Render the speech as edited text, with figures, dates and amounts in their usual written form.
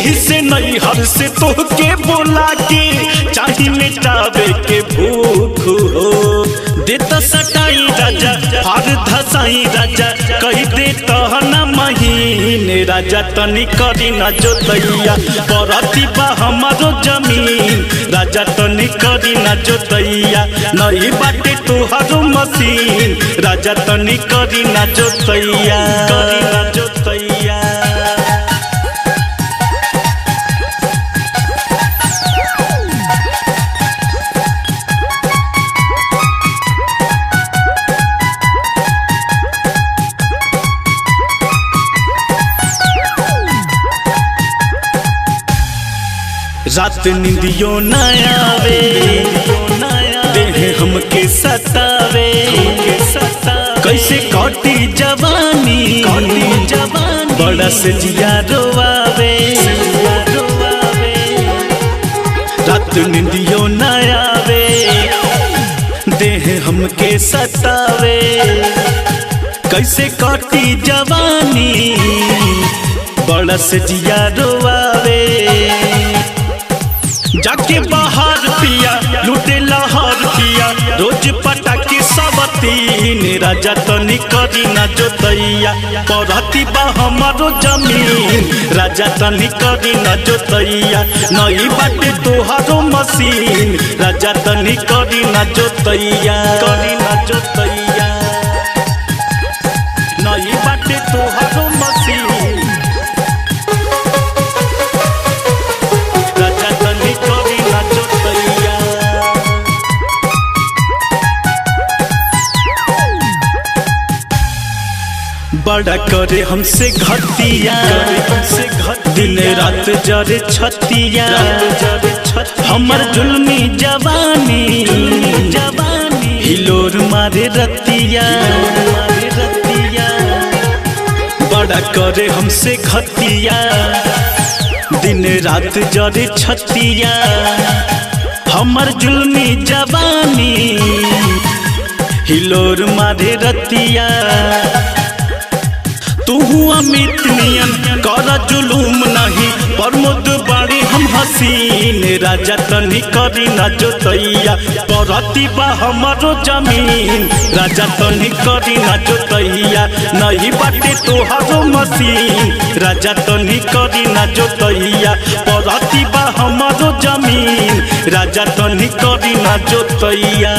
एही से नहीं हर से तोहके बोला के चाही मिटावे के भूख हो। देता सटाई राजा हर धसाई राजा कही देता न महीने राजा तनी करी न जोतैया परती बा हमारो जमीन राजा तनी करी न जोतैया नहीं बाटे तुहारो मशीन राजा तनी करी न जोतैया करी न जोतैया। रात निंदियो न आवे देह हमके सतावे कैसे कटी जवानी बड़ा से जिया रोआवे रात निंदियो न आवे देह हमके सतावे कैसे कटी जवानी बड़ा से जिया रोआवे। जाके बाहर पिया लूटे लहर पिया रोज पटाके सबतीन राजा तनी करी न जोतैया परती बा हमारो जमीन राजा तनी करी न जोतैया नहीं बाटे तोहारो मशीन राजा तनी करी न जोतैया करी न जोतैया नहीं बाटे तोहारो मशीन बड़ा करे हमसे घटिया दिन रात जरे छतिया हमर जुल्मी जवानी हिलोर मारे रतिया बड़ा करे हमसे घटिया दिन रात जरे छतिया हमर जुल्मी जवानी हिलोर मारे रतिया। तू अमित नियन कर जुलूम नहीं प्रमोद बाड़ी हम हसीन राजा तनी करी न जोतैया परती बा हमारो जमीन राजा तनी करी न जोतैया नहीं बाटे तोहारो मशीन राजा तनी करी न जोतैया परती बा हमारो जमीन राजा तनी करी न जोतैया।